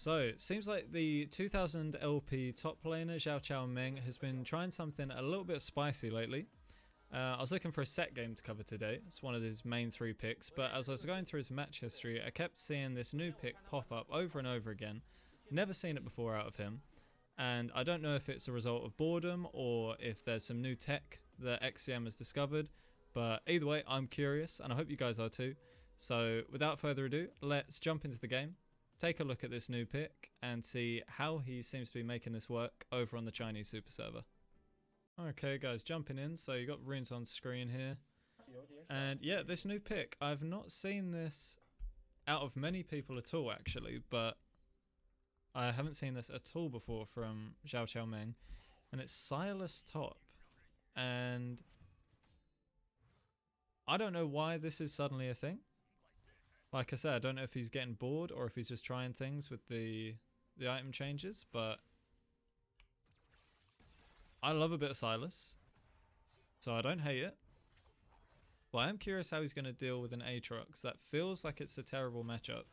So, it seems like the 2000 LP top laner Xiao Chao Meng has been trying something a little bit spicy lately. I was looking for a Sett game to cover today. It's one of his main 3 picks, but as I was going through his match history, I kept seeing this new pick pop up over and over again. Never seen it before out of him, and I don't know if it's a result of boredom or if there's some new tech that XCM has discovered, but either way, I'm curious, and I hope you guys are too. So, without further ado, let's jump into the game. Take a look at this new pick and see how he seems to be making this work over on the Chinese super server. Okay guys, jumping in, so you got runes on screen here. And yeah, this new pick, I've not seen this out of many people at all actually, but I haven't seen this at all before from Xiao Chao Meng. And it's Sylas top. And I don't know why this is suddenly a thing. Like I said, I don't know if he's getting bored or if he's just trying things with the item changes, but I love a bit of Sylas, so I don't hate it. But I am curious how he's going to deal with an Aatrox. That feels like it's a terrible matchup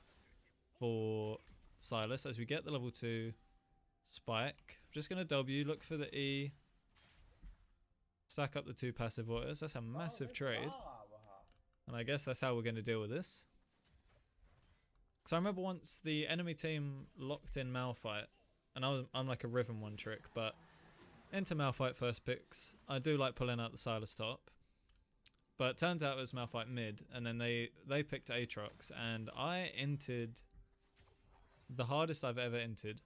for Sylas as we get the level 2 spike. I'm just going to W, look for the E, stack up the 2 passive autos. That's a massive trade. And I guess that's how we're going to deal with this. Because I remember once the enemy team locked in Malphite, and I'm like a Riven 1 trick, but into Malphite first picks, I do like pulling out the Sylas top. But it turns out it was Malphite mid, and then they picked Aatrox, and I inted the hardest I've ever inted.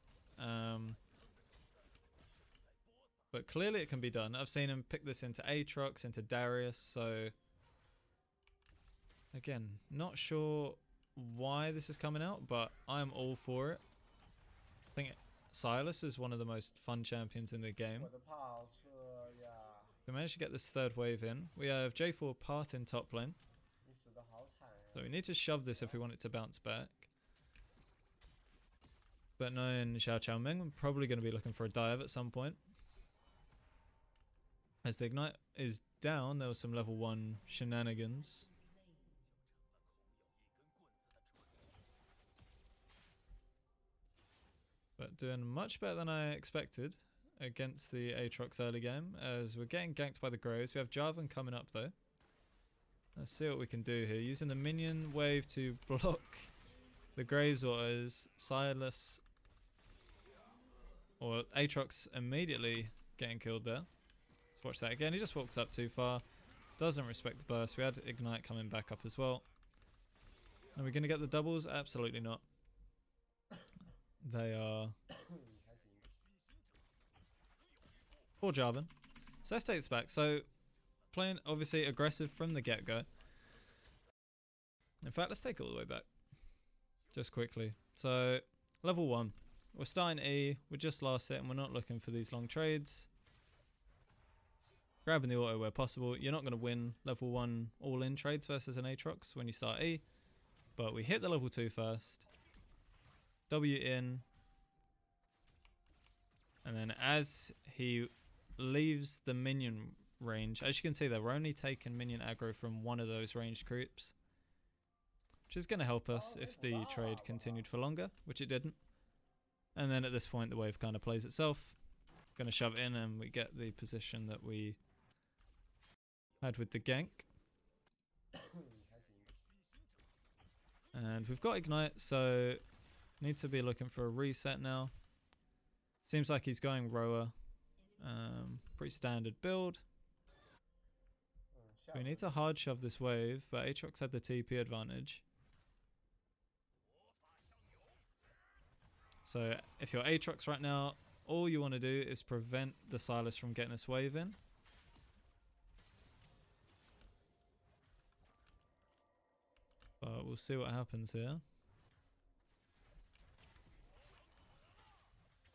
But clearly it can be done. I've seen him pick this into Aatrox, into Darius, so again, not sure why this is coming out, but I'm all for it. I think Sylas is one of the most fun champions in the game. We managed to get this 3rd wave in. We have J4 Path in top lane. So we need to shove this if we want it to bounce back. But knowing Xiao Chao Meng, I'm probably going to be looking for a dive at some point. As the Ignite is down, there was some level 1 shenanigans. But doing much better than I expected against the Aatrox early game, as we're getting ganked by the Graves. We have Jarvan coming up though. Let's see what we can do here. Using the minion wave to block the Graves autos, Sylas or Aatrox immediately getting killed there. Let's watch that again. He just walks up too far. Doesn't respect the burst. We had Ignite coming back up as well. Are we going to get the doubles? Absolutely not. They are. Poor Jarvan. So let's take this back. So playing obviously aggressive from the get-go. In fact, let's take it all the way back. Just quickly. So level 1. We're starting E. We're just last hit and we're not looking for these long trades. Grabbing the auto where possible. You're not going to win level 1 all-in trades versus an Aatrox when you start E. But we hit the level 2 first. W in, and then as he leaves the minion range, as you can see there, we're only taking minion aggro from one of those ranged creeps, which is going to help us if the trade continued for longer, which it didn't. And then at this point the wave kind of plays itself. Going to shove in and we get the position that we had with the gank. And we've got Ignite, so need to be looking for a reset now. Seems like he's going rower. Pretty standard build. We need to hard shove this wave, but Aatrox had the TP advantage. So if you're Aatrox right now, all you want to do is prevent the Sylas from getting this wave in. But we'll see what happens here.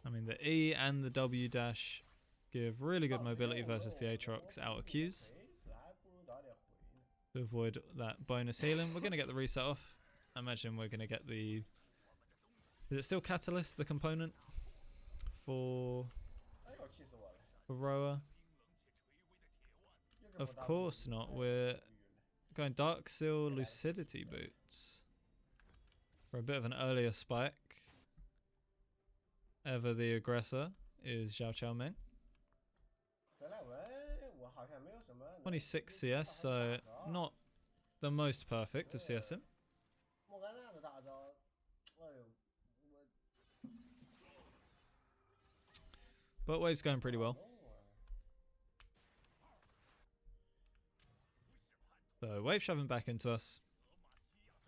I mean, the E and the W dash give really good mobility versus the Aatrox out of Qs. To avoid that bonus healing. We're going to get the reset off. I imagine we're going to get the... Is it still Catalyst, the component? For Roa? Of course not. We're going Dark Seal Lucidity Boots. For a bit of an earlier spike. ever the aggressor is Xiao Chao Meng. 26 CS, so not the most perfect of CSing. But wave's going pretty well. So wave shoving back into us.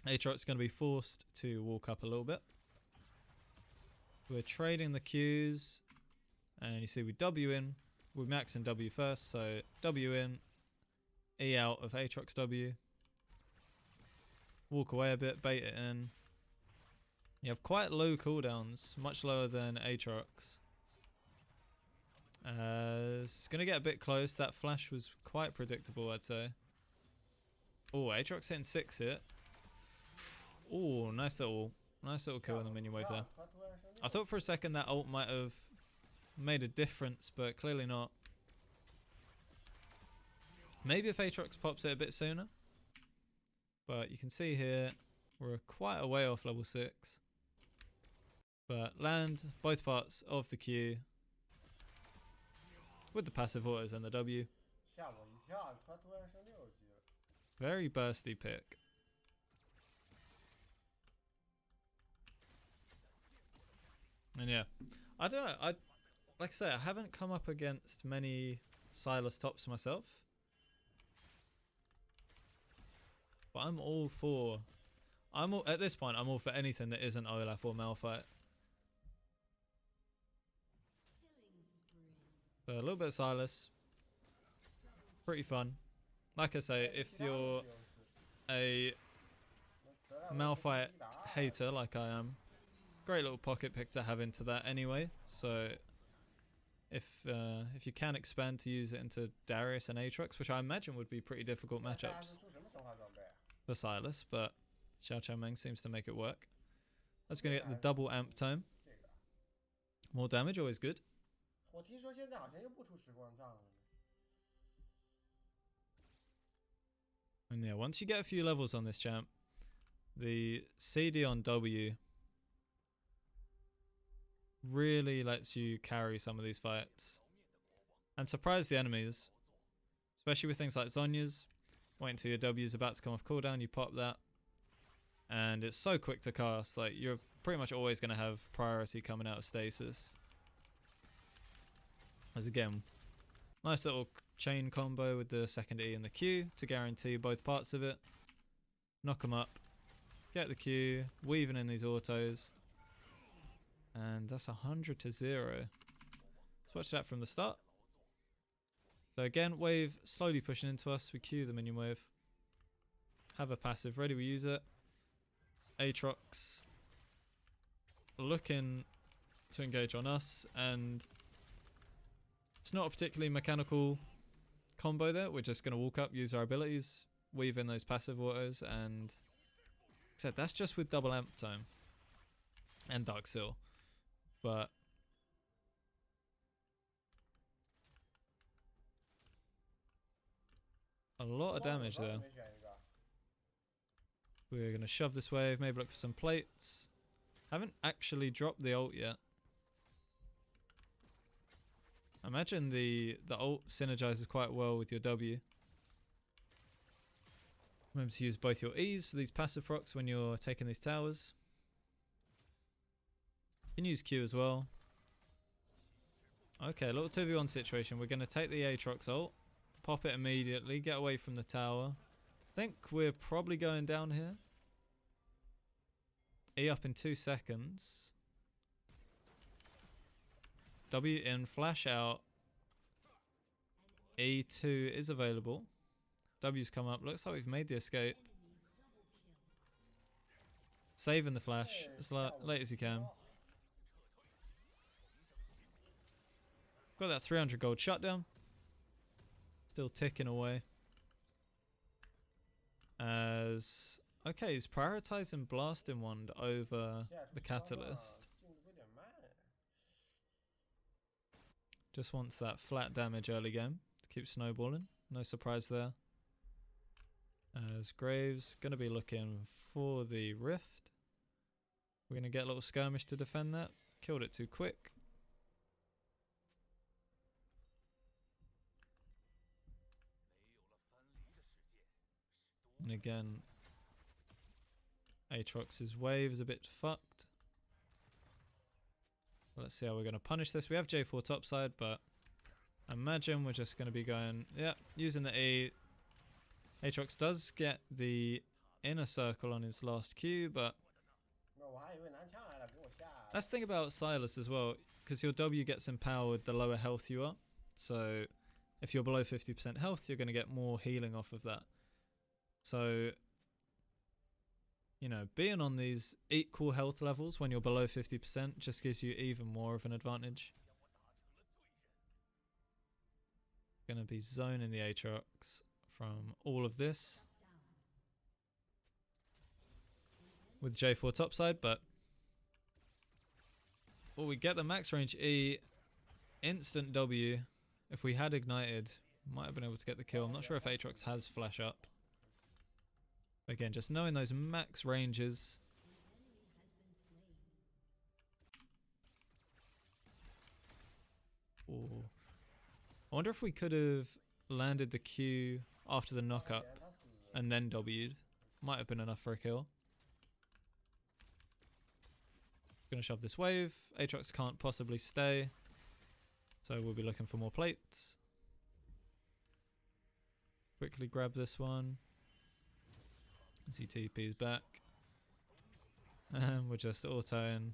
Aatrox is going to be forced to walk up a little bit. We're trading the Qs, and you see we W in. We max in W first, so W in, E out of Aatrox W. Walk away a bit, bait it in. You have quite low cooldowns, much lower than Aatrox. It's going to get a bit close. That flash was quite predictable, I'd say. Oh, Aatrox hitting 6 hit. Oh, nice little kill in the minion wave there. I thought for a second that ult might have made a difference, but clearly not. Maybe if Aatrox pops it a bit sooner. But you can see here, we're quite a way off level 6. But land both parts of the Q with the passive autos and the W. Very bursty pick. And yeah, I don't know. Like I say, I haven't come up against many Sylas tops myself. But I'm all for... at this point, I'm all for anything that isn't Olaf or Malphite. So a little bit of Sylas. Pretty fun. Like I say, if you're a Malphite hater like I am, great little pocket pick to have into that anyway. So if you can expand to use it into Darius and Aatrox, which I imagine would be pretty difficult matchups for Sylas, but Xiao Chao Meng seems to make it work. That's going to get the double amp tome. More damage, always good. And yeah, once you get a few levels on this champ, the CD on W really lets you carry some of these fights and surprise the enemies, especially with things like Zhonya's. Wait until your W is about to come off cooldown, you pop that, and it's so quick to cast. Like, you're pretty much always going to have priority coming out of stasis. As again, nice little chain combo with the second E and the Q to guarantee both parts of it. Knock them up, get the Q, weaving in these autos, and that's 100 to 0. Let's watch that from the start. So again, wave slowly pushing into us. We Q the minion wave, have a passive ready, we use it. Aatrox looking to engage on us, and it's not a particularly mechanical combo there. We're just going to walk up, use our abilities, weave in those passive autos, and like I said, that's just with double amp time and Dark Seal. But a lot of damage there. We're going to shove this wave, maybe look for some plates. Haven't actually dropped the ult yet. I imagine the ult synergizes quite well with your W. Remember to use both your E's for these passive procs when you're taking these towers. You can use Q as well. Okay, a little 2v1 situation. We're going to take the Aatrox ult, pop it immediately, get away from the tower. I think we're probably going down here. E up in 2 seconds. W in, flash out. E2 is available. W's come up. Looks like we've made the escape. Saving the flash as late as you can. Got that 300 gold shutdown. Still ticking away. As... okay, he's prioritizing Blasting Wand over the Catalyst. Just wants that flat damage early game to keep snowballing. No surprise there. As Graves going to be looking for the Rift. We're going to get a little skirmish to defend that. Killed it too quick. And again, Aatrox's wave is a bit fucked. Let's see how we're going to punish this. We have J4 topside, but I imagine we're just going to be going, yeah, using the E. Aatrox does get the inner circle on his last Q, but that's the thing about Sylas as well, because your W gets empowered the lower health you are. So if you're below 50% health, you're going to get more healing off of that. So, you know, being on these equal health levels when you're below 50% just gives you even more of an advantage. Going to be zoning the Aatrox from all of this with J4 topside, but we get the max range E, instant W. If we had ignited, might have been able to get the kill. I'm not sure if Aatrox has flash up. Again, just knowing those max ranges. Ooh. I wonder if we could have landed the Q after the knockup and then W'd. Might have been enough for a kill. Gonna shove this wave. Aatrox can't possibly stay, so we'll be looking for more plates. Quickly grab this one. As he TP's back. And we're just autoing.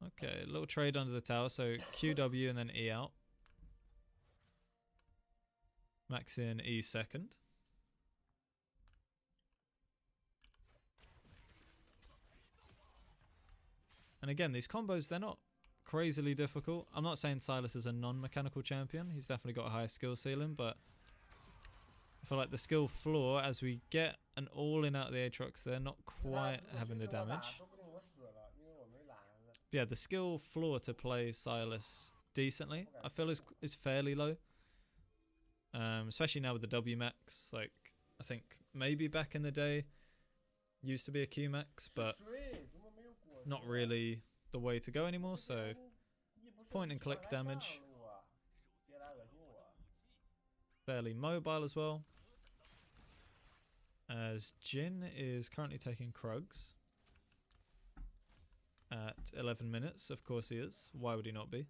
Okay, a little trade under the tower, so QW and then E out. Max in E second. And again, these combos, they're not crazily difficult. I'm not saying Sylas is a non-mechanical champion. He's definitely got a higher skill ceiling, but I feel like the skill floor, as we get an all-in out of the Aatrox, they're not quite having the damage. Yeah, the skill floor to play Sylas decently, I feel is fairly low. Especially now with the W max. Like, I think maybe back in the day used to be a Q max, but not really the way to go anymore. So point and click damage, fairly mobile as well. As Jin is currently taking Krugs at 11 minutes. Of course he is. Why would he not be?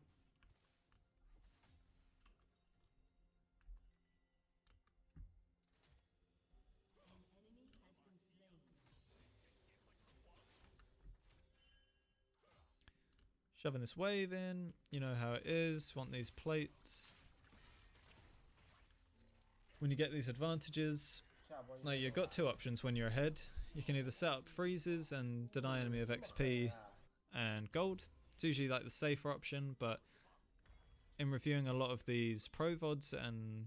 Shoving this wave in. You know how it is. Want these plates. When you get these advantages, now you've got two options when you're ahead. You can either set up freezes and deny enemy of XP and gold. It's usually like the safer option, but in reviewing a lot of these pro VODs and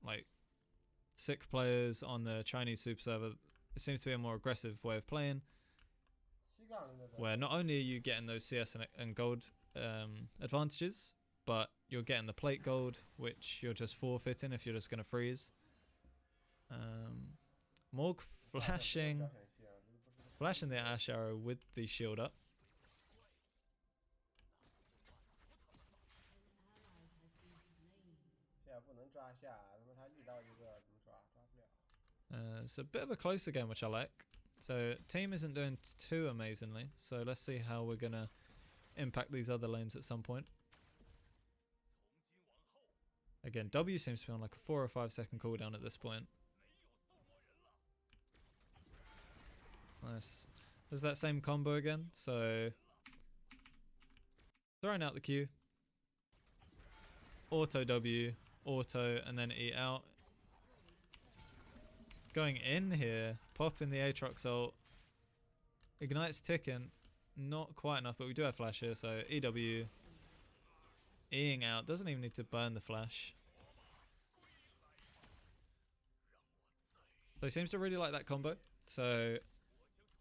like sick players on the Chinese super server, it seems to be a more aggressive way of playing, where not only are you getting those CS and gold advantages, but you're getting the plate gold, which you're just forfeiting if you're just going to freeze. Morg flashing the Ash Arrow with the shield up. It's a bit of a closer game, which I like. So team isn't doing too amazingly, so let's see how we're going to impact these other lanes at some point. Again, W seems to be on like a 4 or 5 second cooldown at this point. Nice. There's that same combo again, so throwing out the Q, auto W, auto, and then E out. Going in here, popping the Aatrox ult. Ignite's ticking, not quite enough, but we do have flash here, so EW, Eing out, doesn't even need to burn the flash. So he seems to really like that combo, so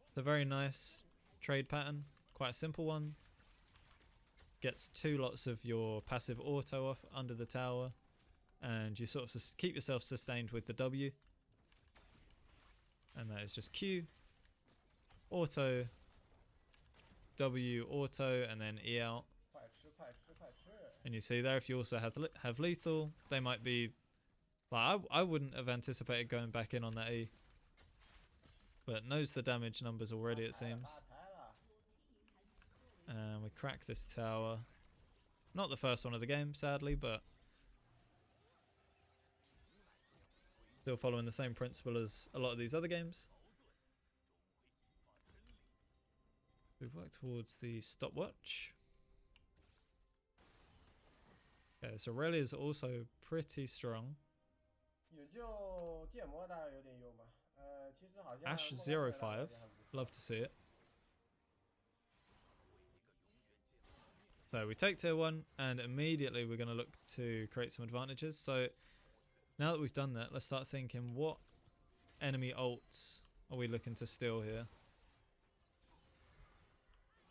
it's a very nice trade pattern, quite a simple one. Gets 2 lots of your passive auto off under the tower, and you sort of keep yourself sustained with the W. And that is just Q, auto, W auto and then E out. And you see there, if you also have lethal, they might be... Like, I wouldn't have anticipated going back in on that E. But knows the damage numbers already, it seems. And we crack this tower. Not the first one of the game, sadly, but... Still following the same principle as a lot of these other games. We've worked towards the stopwatch. Okay, so Aurelia is also pretty strong. Ash 05, love to see it. So we take tier 1 and immediately we're going to look to create some advantages. So now that we've done that, let's start thinking, what enemy ults are we looking to steal here?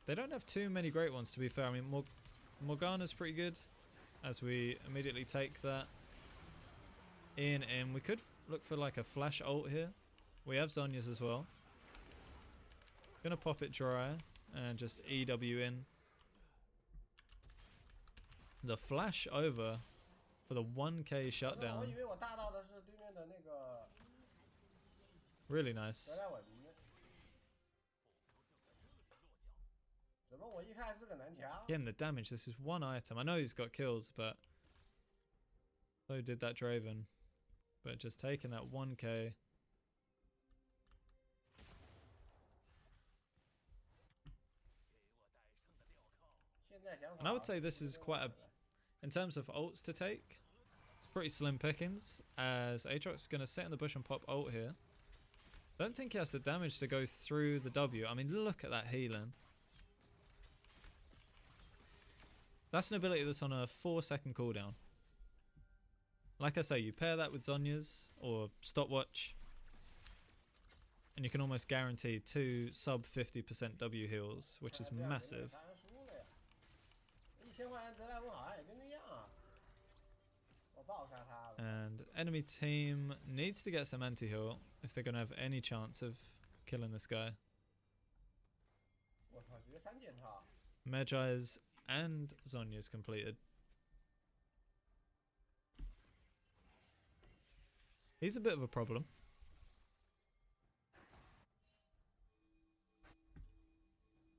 They don't have too many great ones, to be fair. I mean, Morgana's pretty good, as we immediately take that in. We could look for like a flash ult here. We have Zhonya's as well. Gonna pop it dry and just EW in. The flash over for the 1k shutdown. Really nice. Again, the damage. This is one item. I know he's got kills, but so did that Draven. But just taking that 1k. And I would say this is quite a... In terms of ults to take, it's pretty slim pickings, as Aatrox is going to sit in the bush and pop ult here. I don't think he has the damage to go through the W. I mean, look at that healing. That's an ability that's on a 4-second cooldown. Like I say, you pair that with Zhonya's or stopwatch, and you can almost guarantee 2 sub 50% W heals, which is massive. And enemy team needs to get some anti-heal if they're going to have any chance of killing this guy. Magi's and Zhonya's completed. He's a bit of a problem.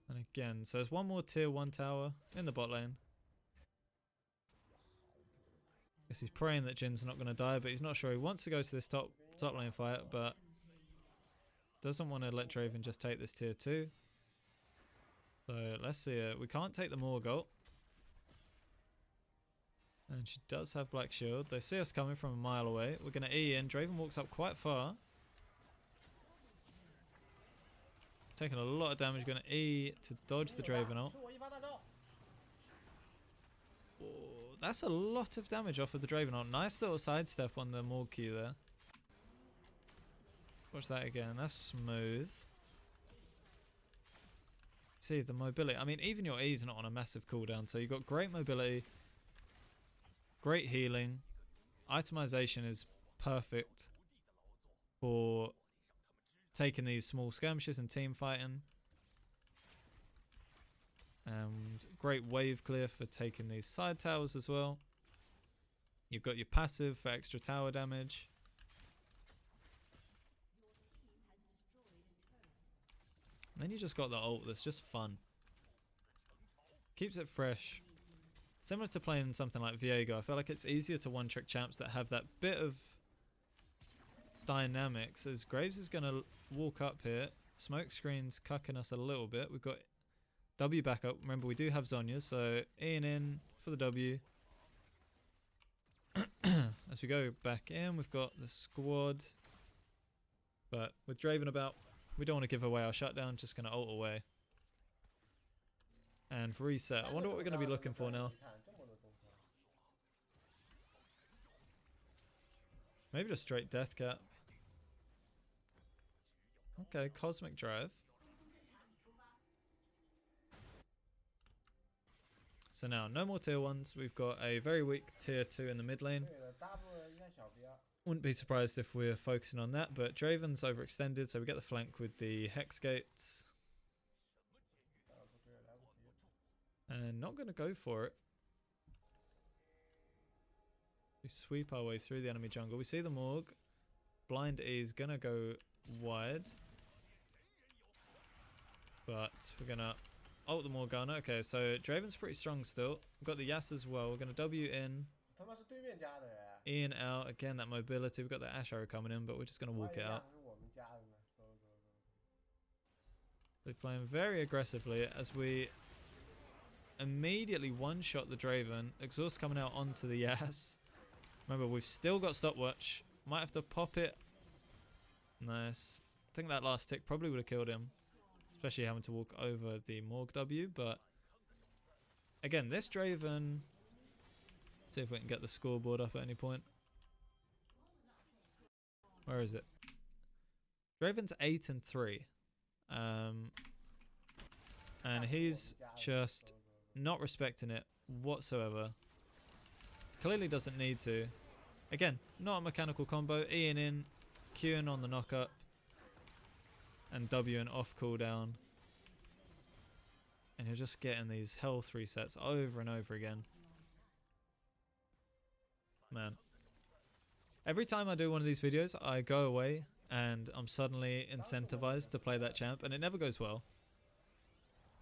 And again, so there's one more tier 1 tower in the bot lane. Guess he's praying that Jin's not going to die, but he's not sure. He wants to go to this top lane fight, but doesn't want to let Draven just take this tier 2. So let's see it. We can't take the Morgult. And she does have Black Shield. They see us coming from a mile away. We're going to E in. Draven walks up quite far. Taking a lot of damage. Going to E to dodge the Draven ult. Oh, that's a lot of damage off of the Draven ult. Nice little sidestep on the Morg Q there. Watch that again. That's smooth. See the mobility. I mean, even your E's not on a massive cooldown, so you've got great mobility, great healing. Itemization is perfect for taking these small skirmishes and team fighting. And great wave clear for taking these side towers as well. You've got your passive for extra tower damage. And then you just got the ult that's just fun. Keeps it fresh. Similar to playing something like Viego, I feel like it's easier to one-trick champs that have that bit of dynamics. As Graves is going to walk up here. Smoke screen's cucking us a little bit. We've got W back up. Remember, we do have Zhonya, so in for the W. As we go back in, we've got the squad. But with Draven about, we don't want to give away our shutdown, just going to ult away. And reset. I wonder what we're going to be looking for now. Maybe just straight death cap. Okay, Cosmic Drive. So now, no more tier 1s. We've got a very weak tier 2 in the mid lane. Wouldn't be surprised if we're focusing on that, but Draven's overextended, so we get the flank with the Hex Gates. And not going to go for it. We sweep our way through the enemy jungle. We see the Morg. Blind E is going to go wide. But we're going to ult the Morgana. Okay, so Draven's pretty strong still. We've got the Yas as well. We're going to W in. E and out. Again, that mobility. We've got the Ash arrow coming in, but we're just going to walk it out. They're playing very aggressively as we immediately one-shot the Draven. Exhaust coming out onto the Yas. Remember, we've still got stopwatch. Might have to pop it. Nice. I think that last tick probably would have killed him. Especially having to walk over the Morg W. But again, this Draven... See if we can get the scoreboard up at any point. Where is it? Draven's 8-3. And he's just not respecting it whatsoever. Clearly doesn't need to. Again, not a mechanical combo. Ian in, Qing on the knock-up, and W off cooldown. And you're just getting these health resets over and over again. Man. Every time I do one of these videos, I go away and I'm suddenly incentivized to play that champ, and it never goes well.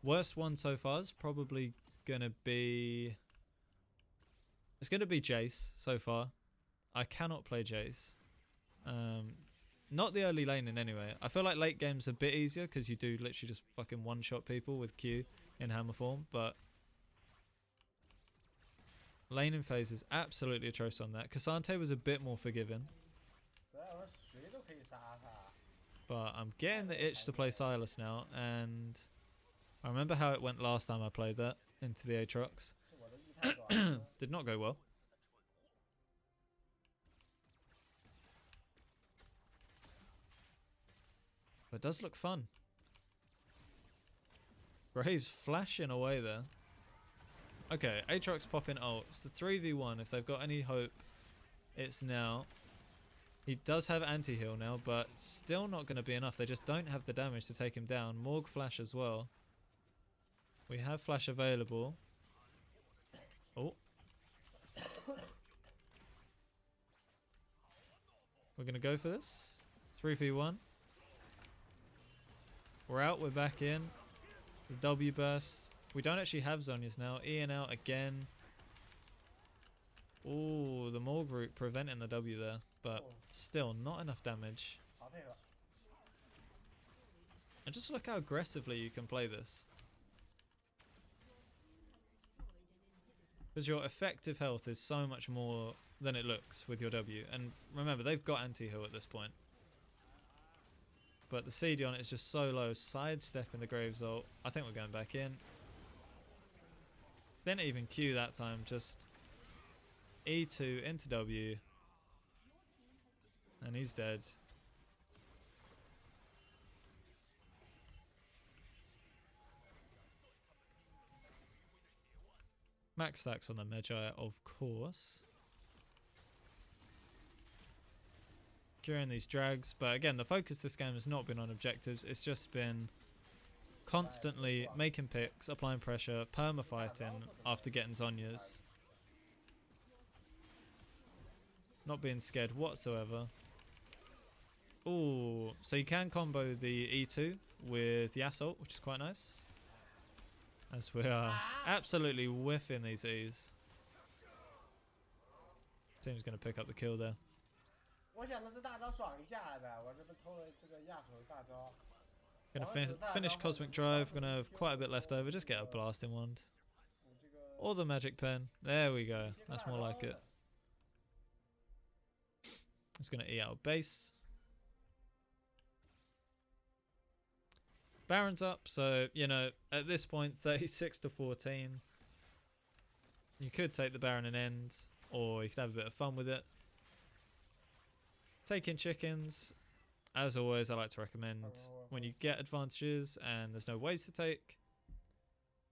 Worst one so far is probably going to be... It's going to be Jace so far. I cannot play Jace. Not the early laning anyway. I feel like late game's a bit easier because you do literally just fucking one-shot people with Q in hammer form, but... Laning phase is absolutely atrocious on that. Cassante was a bit more forgiving. But I'm getting the itch to play Sylas now, and I remember how it went last time I played that into the Aatrox. Did not go well. But it does look fun. Graves flashing away there. Okay, Aatrox popping ult. It's the 3v1. If they've got any hope, it's now. He does have anti-heal now, but still not going to be enough. They just don't have the damage to take him down. Morg flash as well. We have flash available. Oh. We're going to go for this. 3v1. We're out. We're back in. The W burst. We don't actually have Zhonya's now. Ian out again. Ooh, the Morg root preventing the W there. But still, not enough damage. And just look how aggressively you can play this. Because your effective health is so much more than it looks with your W. And remember, they've got anti-heal at this point. But the CD on it is just so low. Sidestepping the Graves ult. I think we're going back in. Didn't even Q that time, just E2 into W. And he's dead. Max stacks on the Magi, of course. During these drags, but again, the focus this game has not been on objectives, it's just been constantly making picks, applying pressure, perma-fighting after getting Zhonya's. Not being scared whatsoever. Ooh, so you can combo the E2 with the Assault, which is quite nice. As we are absolutely whiffing these E's. Team's going to pick up the kill there. Gonna finish Cosmic Drive. Gonna have quite a bit left over. Just get a blasting wand. Or the magic pen. There we go. That's more like it. Just gonna E out base. Baron's up, so you know at this point 36-14. You could take the Baron and end, or you could have a bit of fun with it. Taking chickens. As always, I like to recommend when you get advantages and there's no waves to take.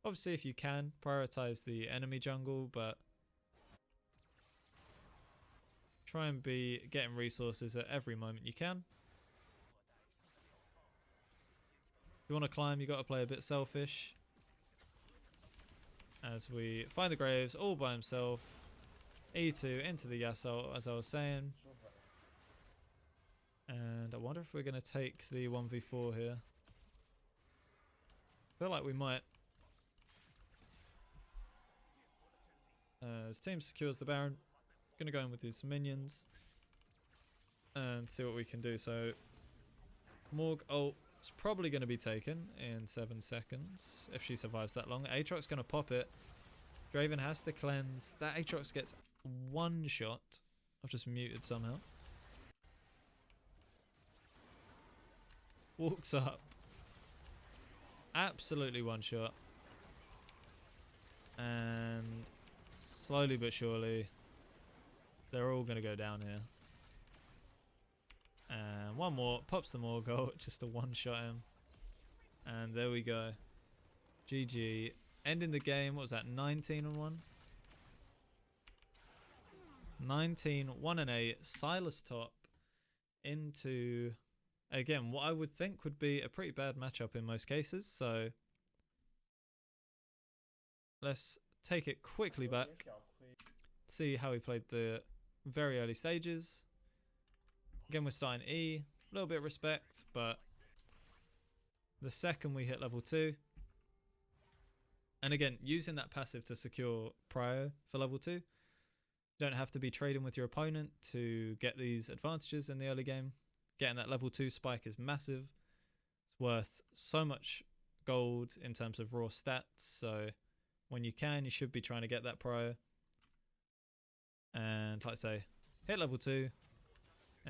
Obviously, if you can, prioritize the enemy jungle, but try and be getting resources at every moment you can. If you want to climb, you got to play a bit selfish. as we find the graves all by himself. E2 into the Yasol, as I was saying. And I wonder if we're going to take the 1v4 here. Feel like we might. His team secures the Baron. Going to go in with his minions and see what we can do. So Morg ult is probably going to be taken in 7 seconds if she survives that long. Aatrox going to pop it. Draven has to cleanse. That Aatrox gets one shot. I've just muted somehow. Walks up. Absolutely one shot. And slowly but surely, they're all going to go down here. And one more. Pops the more goal. Just a one shot him. And there we go. GG. Ending the game. What was that? 19-1? 19, 1-8. Sylas top into, again, what I would think would be a pretty bad matchup in most cases. So let's take it quickly back. See how he played the very early stages. Again, we're starting E. A little bit of respect, but the second we hit level 2. And again, using that passive to secure prio for level 2. You don't have to be trading with your opponent to get these advantages in the early game. Getting that level 2 spike is massive. It's worth so much gold in terms of raw stats. So when you can, you should be trying to get that prio. And like I say, hit level 2.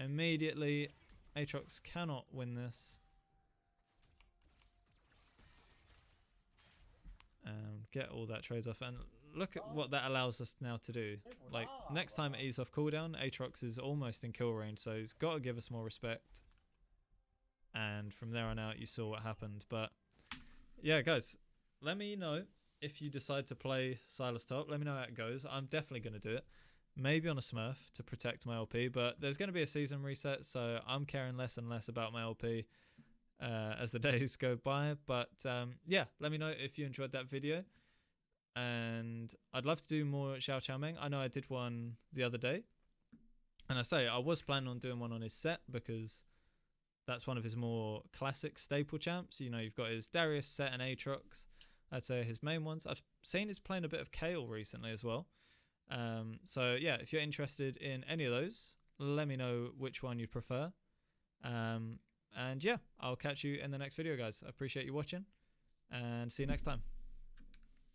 Immediately, Aatrox cannot win this. Get all that trades off, and look at what that allows us now to do. Like, next time it is off cooldown, Aatrox is almost in kill range, so he's got to give us more respect. And from there on out, you saw what happened. But yeah, guys, let me know if you decide to play Sylas top. Let me know how it goes. I'm definitely going to do it. Maybe on a Smurf to protect my LP, but there's going to be a season reset, so I'm caring less and less about my LP as the days go by. But yeah, let me know if you enjoyed that video. And I'd love to do more Xiao Chao Meng. I know I did one the other day. And I was planning on doing one on his Sett because that's one of his more classic staple champs. You know, you've got his Darius, Sett, and Aatrox. I'd say his main ones. I've seen he's playing a bit of Kale recently as well. So yeah, if you're interested in any of those, let me know which one you prefer. And yeah, I'll catch you in the next video, guys. I appreciate you watching and see you next time.